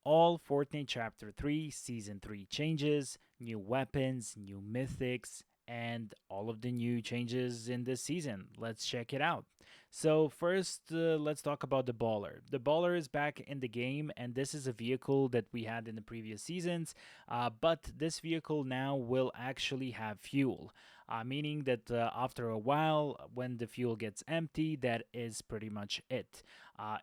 all Fortnite Chapter 3 Season 3 changes, new weapons, new mythics, and all of the new changes in this season. Let's check it out. So, first, let's talk about the Baller. The Baller is back in the game, and this is a vehicle that we had in the previous seasons, but this vehicle now will actually have fuel, meaning that after a while, when the fuel gets empty, that is pretty much it.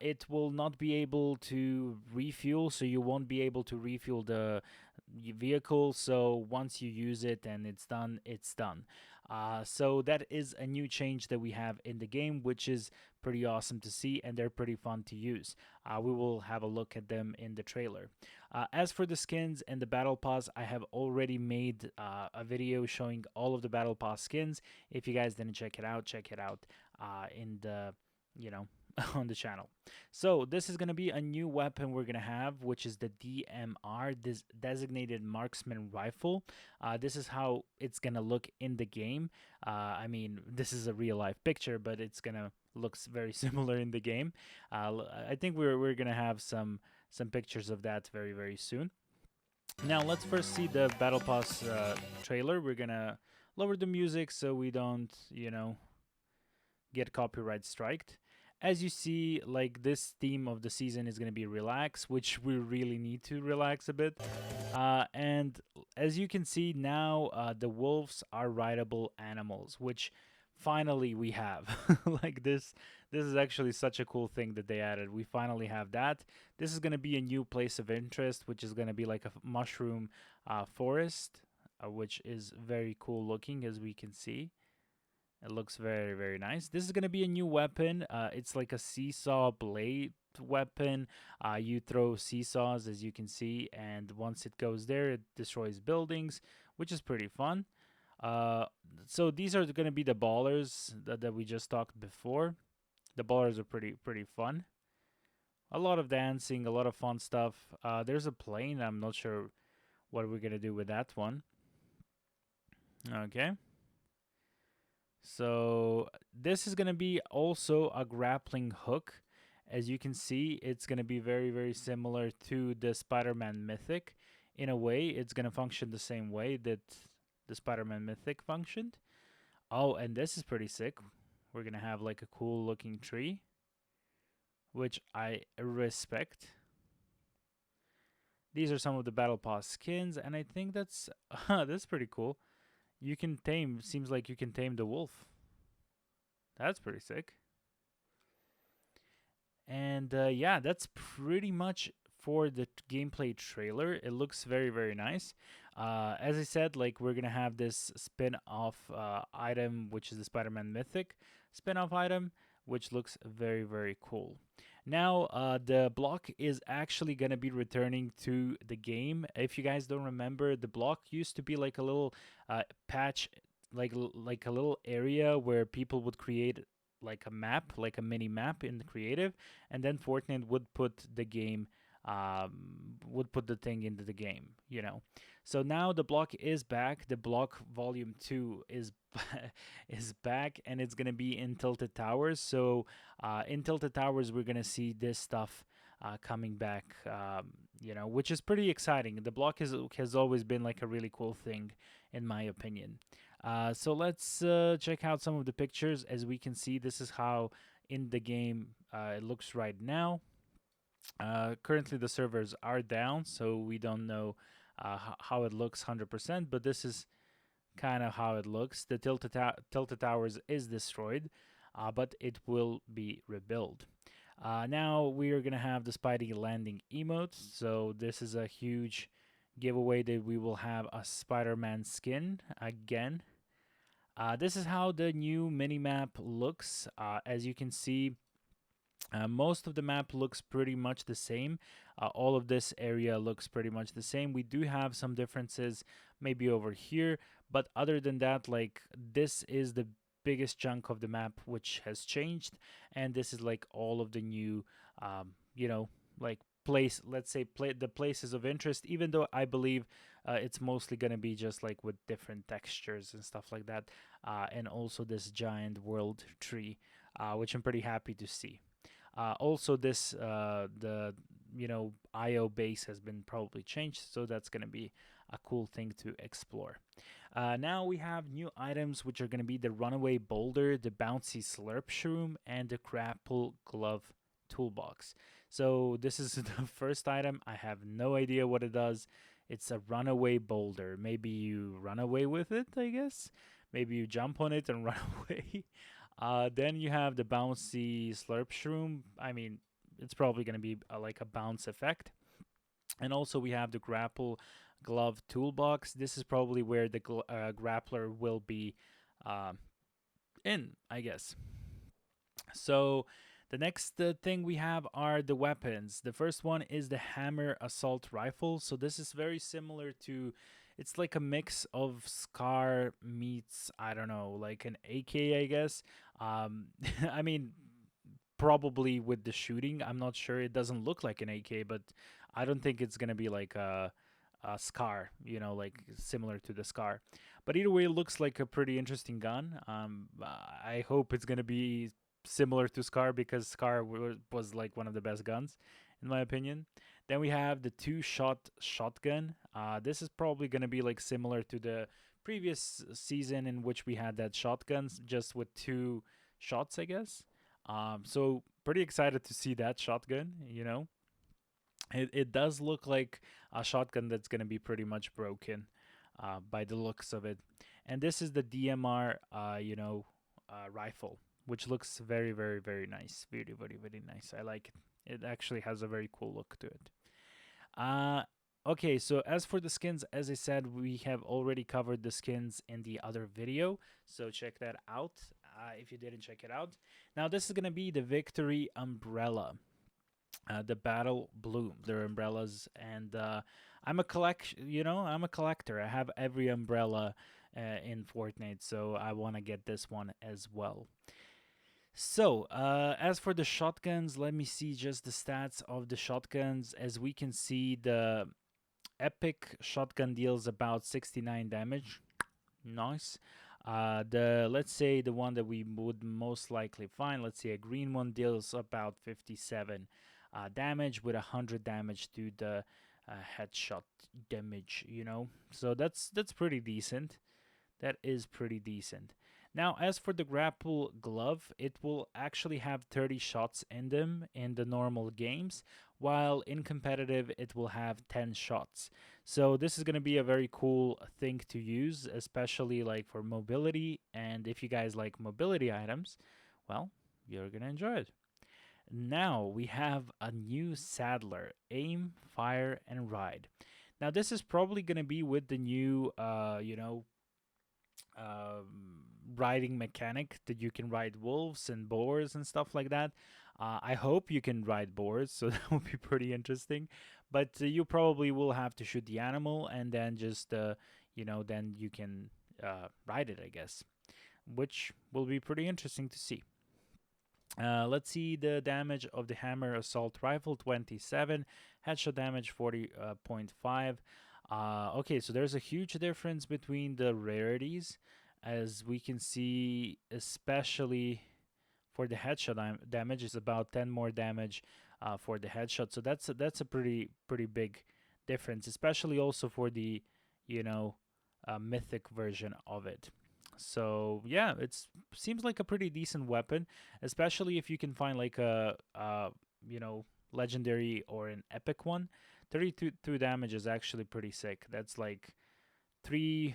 It will not be able to refuel, so you won't be able to refuel the vehicle. So once you use it and it's done, it's done. So that is a new change that we have in the game, which is pretty awesome to see, and they're pretty fun to use. We will have a look at them in the trailer. As for the skins and the battle pass, I have already made a video showing all of the battle pass skins. If you guys didn't check it out in the on the channel. So this is going to be a new weapon we're going to have, which is the DMR, this designated marksman rifle. This is how it's going to look in the game. I mean, this is a real life picture, but it's going to looks very similar in the game. I think we're going to have some pictures of that very soon. Now let's first see the battle pass trailer. We're going to lower the music so we don't, get copyright striked. As you see, like, this theme of the season is going to be relax, which we really need to relax a bit. And as you can see now, the wolves are rideable animals, which finally we have. Like, this is actually such a cool thing that they added. We finally have that. This is going to be a new place of interest, which is going to be like a mushroom forest, which is very cool looking, as we can see. It looks very nice. This is going to be a new weapon. It's like a seesaw blade weapon. You throw seesaws, as you can see, and once it goes there, it destroys buildings, which is pretty fun. So these are going to be the ballers that we just talked before. The ballers are pretty fun. A lot of dancing, a lot of fun stuff. There's a plane. I'm not sure what we're going to do with that one. Okay. So this is going to be also a grappling hook. As you can see, it's going to be very similar to the Spider-Man Mythic. In a way, it's going to function the same way that the Spider-Man Mythic functioned. Oh, and this is pretty sick. We're going to have like a cool looking tree, which I respect. These are some of the Battle Pass skins, and I think that's pretty cool. You can tame, seems like you can tame the wolf. That's pretty sick. And yeah, that's pretty much for the gameplay trailer. It looks very nice. As I said, like, we're gonna have this spin-off item, which is the Spider-Man Mythic spin-off item, which looks very cool. Now, the block is actually gonna be returning to the game. If you guys don't remember, the block used to be like a little patch, like a little area where people would create like a map, like a mini map in the creative, and then Fortnite would put the game would put the thing into the game, So now the block is back. The block volume 2 is is back, and it's gonna be in Tilted Towers. So in Tilted Towers, we're gonna see this stuff coming back, which is pretty exciting. The block has always been like a really cool thing, in my opinion. So let's check out some of the pictures. As we can see, this is how in the game it looks right now. Currently the servers are down, so we don't know how it looks 100%, but this is kind of how it looks. The Tilted Towers is destroyed, but it will be rebuilt. Now we are going to have the Spidey landing emote, so this is a huge giveaway that we will have a Spider-Man skin again. This is how the new minimap looks. As you can see, most of the map looks pretty much the same. All of this area looks pretty much the same. We do have some differences maybe over here, but other than that, like, this is the biggest chunk of the map which has changed, and this is like all of the new like the places of interest, even though I believe it's mostly going to be just like with different textures and stuff like that, and also this giant world tree, which I'm pretty happy to see. Also, this the IO base has been probably changed, so that's going to be a cool thing to explore. Now we have new items, which are going to be the runaway boulder, the bouncy slurp shroom, and the grapple glove toolbox. So this is the first item. I have no idea what it does. It's a runaway boulder. Maybe you run away with it, I guess. Maybe you jump on it and run away. Then you have the bouncy slurp shroom. I mean, it's probably going to be like a bounce effect. And also we have the grapple glove toolbox. This is probably where the grappler will be uh, in, I guess. So the next thing we have are the weapons. The first one is the hammer assault rifle. So this is very similar to, it's like a mix of Scar meets, I don't know, like an AK, I guess. I mean, probably with the shooting. I'm not sure. It doesn't look like an AK, but I don't think it's gonna be like a Scar, like similar to the Scar. But either way, it looks like a pretty interesting gun. I hope it's gonna be similar to Scar because Scar was like one of the best guns, in my opinion. Then we have the two-shot shotgun. This is probably gonna be like similar to the previous season in which we had that shotgun, just with two shots, I guess. So pretty excited to see that shotgun. It does look like a shotgun that's gonna be pretty much broken, by the looks of it. And this is the DMR, rifle, which looks very, very, very nice. Very, very, very nice. I like it. It actually has a very cool look to it. Uh, okay, so as for the skins, as I said, we have already covered the skins in the other video, so check that out if you didn't check it out. Now, this is going to be the Victory Umbrella, the Battle Bloom, their umbrellas, and I'm a collector. I have every umbrella in Fortnite, so I want to get this one as well. So, as for the shotguns, let me see just the stats of the shotguns. As we can see, the epic shotgun deals about 69 damage. Nice. Let's say the one that we would most likely find, let's say a green one, deals about 57 damage with 100 damage to the headshot damage. So that's pretty decent. That is pretty decent. Now, as for the grapple glove, it will actually have 30 shots in them in the normal games, while in competitive, it will have 10 shots. So this is going to be a very cool thing to use, especially like for mobility. And if you guys like mobility items, well, you're going to enjoy it. Now we have a new saddler, aim, fire, and ride. Now this is probably going to be with the new, riding mechanic that you can ride wolves and boars and stuff like that. I hope you can ride boars, so that would be pretty interesting. But you probably will have to shoot the animal and then just, then you can ride it, I guess, which will be pretty interesting to see. Let's see the damage of the hammer assault rifle, 27, headshot damage 40.5. Okay, so there's a huge difference between the rarities, as we can see, especially for the headshot damage. Is about 10 more damage for the headshot. So that's a pretty big difference, especially also for the mythic version of it. So yeah, it seems like a pretty decent weapon, especially if you can find like a legendary or an epic one. 32 damage is actually pretty sick. That's like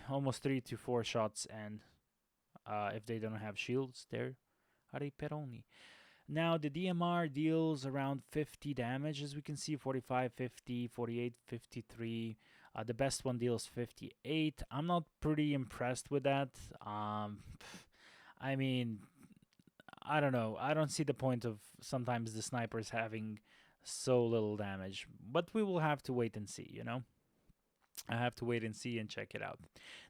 almost 3 to 4 shots, and if they don't have shields, they're Ari Peroni. Now the DMR deals around 50 damage, as we can see, 45, 50, 48, 53. The best one deals 58. I'm not pretty impressed with that. I mean, I don't know. I don't see the point of sometimes the snipers having so little damage, but we will have to wait and see, I have to wait and see and check it out.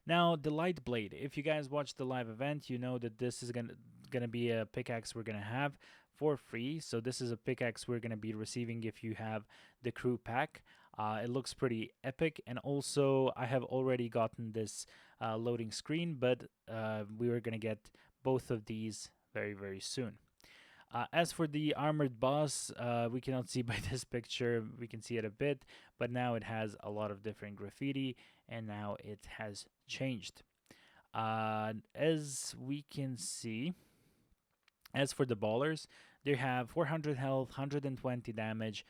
Now, the light blade. If you guys watch the live event, you know that this is gonna be a pickaxe we're gonna have for free. So this is a pickaxe we're gonna be receiving if you have the crew pack. It looks pretty epic, and also I have already gotten this loading screen, but we are gonna get both of these very, very soon. As for the armored boss, we cannot see by this picture. We can see it a bit, but now it has a lot of different graffiti, and now it has changed. As we can see, as for the ballers, they have 400 health, 120 damage.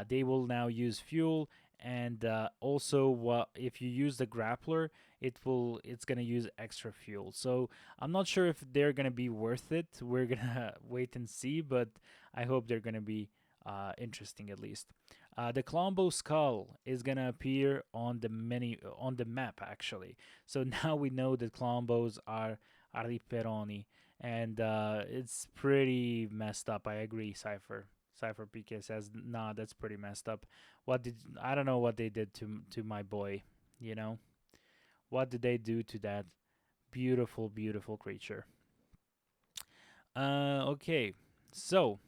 They will now use fuel, and also if you use the grappler, it's gonna use extra fuel. So I'm not sure if they're gonna be worth it. We're gonna wait and see, but I hope they're gonna be interesting at least. The Colombo skull is gonna appear on the map actually. So now we know that Colombos are Riperoni, and it's pretty messed up. I agree, Cipher. Cipher PK says, "Nah, that's pretty messed up." I don't know what they did to my boy. You know, what did they do to that beautiful, beautiful creature? Okay, so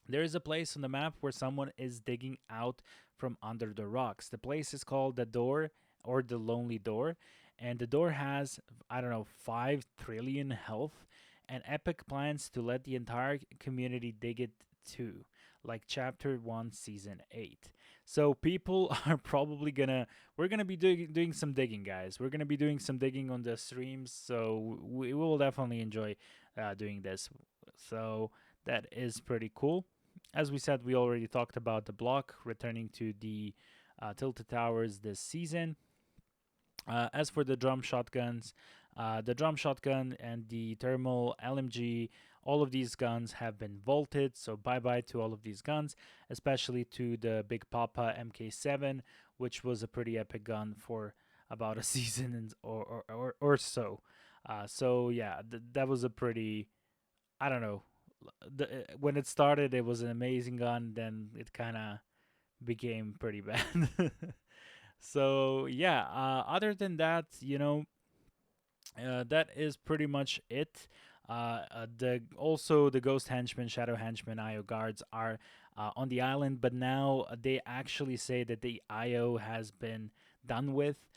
there is a place on the map where someone is digging out from under the rocks. The place is called the Door or the Lonely Door, and the door has, I don't know, 5 trillion health and epic plans to let the entire community dig it too, like Chapter 1, Season 8. So people are probably gonna, we're gonna be doing some digging, guys. We're gonna be doing some digging on the streams, so we will definitely enjoy doing this. So that is pretty cool. As we said, we already talked about the block returning to the Tilted Towers this season. As for the drum shotgun and the thermal LMG, all of these guns have been vaulted. So bye bye to all of these guns, especially to the Big Papa MK7, which was a pretty epic gun for about a season or so. So yeah, that was a pretty, I don't know. When it started, it was an amazing gun. Then it kind of became pretty bad. So yeah, other than that, that is pretty much it. The Ghost Henchmen, Shadow Henchmen, IO guards are on the island, but now they actually say that the IO has been done with.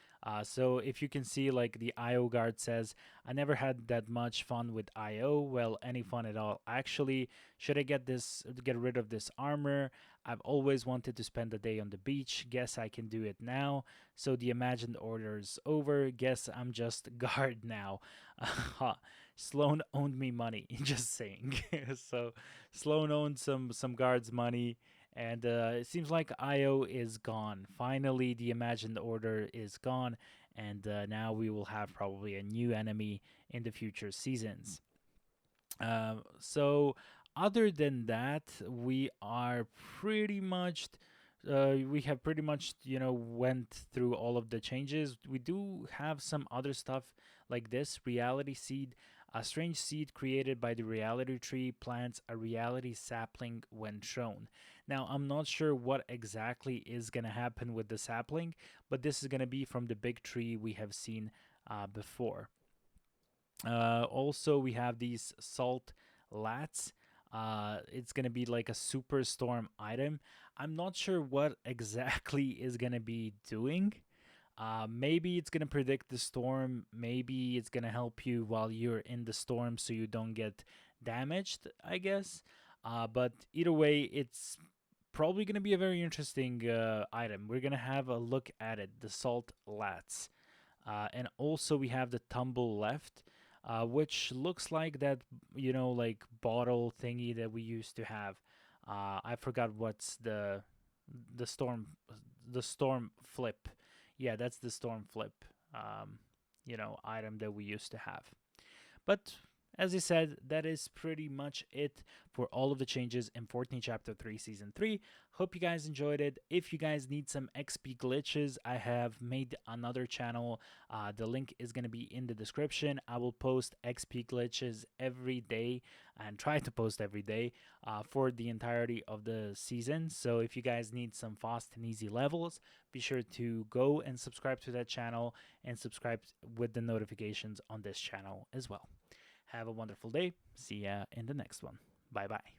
So if you can see, like the IO guard says, I never had that much fun with IO. Well, any fun at all. Actually, should I get rid of this armor? I've always wanted to spend the day on the beach. Guess I can do it now. So the imagined order's over. Guess I'm just guard now. Sloan owned me money. Just saying. So Sloan owned some guards money, and it seems like IO is gone. Finally, the imagined order is gone, and now we will have probably a new enemy in the future seasons. So other than that, we have pretty much went through all of the changes. We do have some other stuff like this reality seed. A strange seed created by the reality tree plants a reality sapling when shown. Now, I'm not sure what exactly is going to happen with the sapling, but this is going to be from the big tree we have seen before. Also, we have these salt lats. It's gonna be like a superstorm item. I'm not sure what exactly is gonna be doing. Maybe it's gonna predict the storm. Maybe it's gonna help you while you're in the storm so you don't get damaged, I guess. But either way, it's probably gonna be a very interesting item. We're gonna have a look at it. The salt lats. And also we have the tumble left, which looks like that, like bottle thingy that we used to have. I forgot what's the storm the storm flip. Yeah, that's the storm flip. Item that we used to have. But as I said, that is pretty much it for all of the changes in Fortnite Chapter 3 Season 3. Hope you guys enjoyed it. If you guys need some XP glitches, I have made another channel. The link is going to be in the description. I will post XP glitches every day and try to post every day for the entirety of the season. So if you guys need some fast and easy levels, be sure to go and subscribe to that channel and subscribe with the notifications on this channel as well. Have a wonderful day. See ya in the next one. Bye bye.